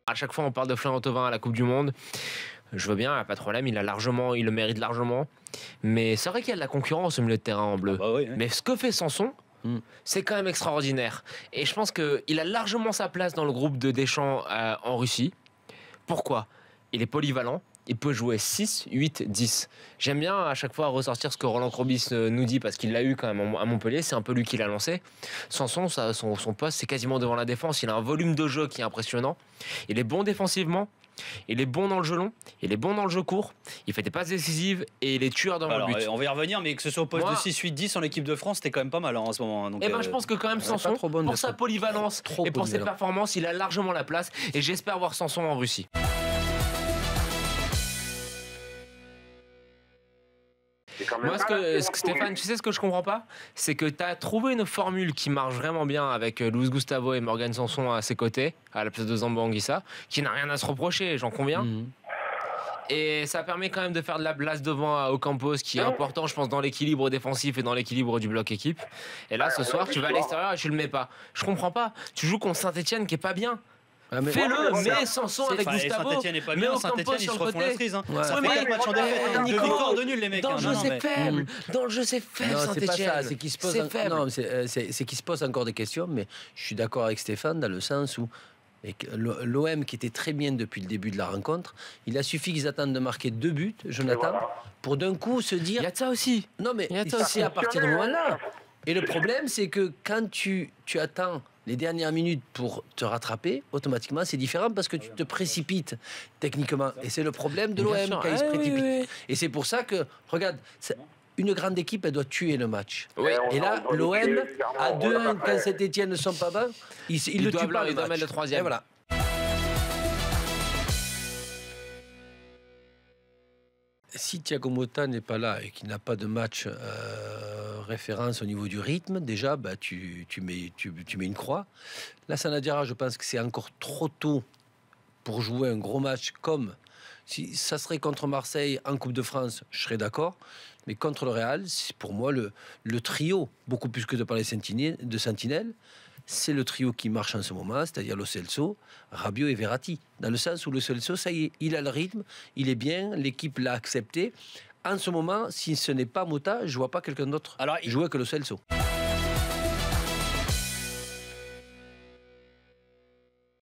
À chaque fois, on parle de Florent Thauvin à la Coupe du Monde. Je veux bien, pas de problème, il le mérite largement. Mais c'est vrai qu'il y a de la concurrence au milieu de terrain en bleu. Ah bah oui, oui. Mais ce que fait Sanson, c'est quand même extraordinaire. Et je pense qu'il a largement sa place dans le groupe de Deschamps en Russie. Pourquoi? Il est polyvalent. Il peut jouer 6, 8, 10. J'aime bien à chaque fois ressortir ce que Roland Courbis nous dit parce qu'il l'a eu quand même à Montpellier. C'est un peu lui qui l'a lancé. Sanson, son poste, c'est quasiment devant la défense. Il a un volume de jeu qui est impressionnant. Il est bon défensivement. Il est bon dans le jeu long. Il est bon dans le jeu court. Il fait des passes décisives et il est tueur dans le but. On va y revenir, mais que ce soit au poste de 6, 8, 10 en équipe de France, c'était quand même pas mal en ce moment. Donc, je pense que quand même Sanson, pour sa polyvalence et pour ses performances, il a largement la place. Et j'espère voir Sanson en Russie. Moi, Stéphane, tu sais ce que je comprends pas? C'est que tu as trouvé une formule qui marche vraiment bien avec Luis Gustavo et Morgan Sanson à ses côtés, à la place de Zambo Anguissa, qui n'a rien à se reprocher, j'en conviens. Et ça permet quand même de faire de la place devant à Ocampos, qui est important, je pense, dans l'équilibre défensif et dans l'équilibre du bloc équipe. Et là, ce soir, tu vas à l'extérieur et tu le mets pas. Je comprends pas. Tu joues contre Saint-Etienne qui est pas bien. Fais-le, mets Sanson avec Gustavo. Saint-Etienne n'est pas bien, Saint-Etienne ils se refont la cerise. Ça fait 4 matchs en défaite, 2 victoires de nul les mecs. Dans le jeu c'est faible, dans le jeu c'est faible Saint-Etienne. C'est pas ça, c'est qu'il se pose encore des questions, mais je suis d'accord avec Stéphane dans le sens où l'OM qui était très bien depuis le début de la rencontre, il a suffi qu'ils attendent de marquer 2 buts, Jonathan, pour d'un coup se dire... Il y a de ça aussi. Non mais c'est à partir de ce moment-là. Et le problème c'est que quand tu attends les dernières minutes pour te rattraper, automatiquement c'est différent parce que tu te précipites techniquement. Et c'est le problème de l'OM quand il se précipite. Oui. Et c'est pour ça que, regarde, une grande équipe, elle doit tuer le match. Oui. Et là, l'OM, à 2-1, quand Saint-Etienne ne sont pas bons, ils le tuent pas, le match. Le troisième. Et voilà. Si Thiago Motta n'est pas là et qu'il n'a pas de match référence au niveau du rythme, déjà, tu mets une croix. Là, Sanadiara, je pense que c'est encore trop tôt pour jouer un gros match comme si ça serait contre Marseille en Coupe de France, je serais d'accord. Mais contre le Real, c'est pour moi le trio, beaucoup plus que de parler de Sentinelle, c'est le trio qui marche en ce moment, c'est-à-dire Lo Celso, Rabiot et Verratti. Dans le sens où Lo Celso, ça y est, il a le rythme, il est bien, l'équipe l'a accepté. En ce moment, si ce n'est pas Motta, je ne vois pas quelqu'un d'autre jouer que Lo Celso.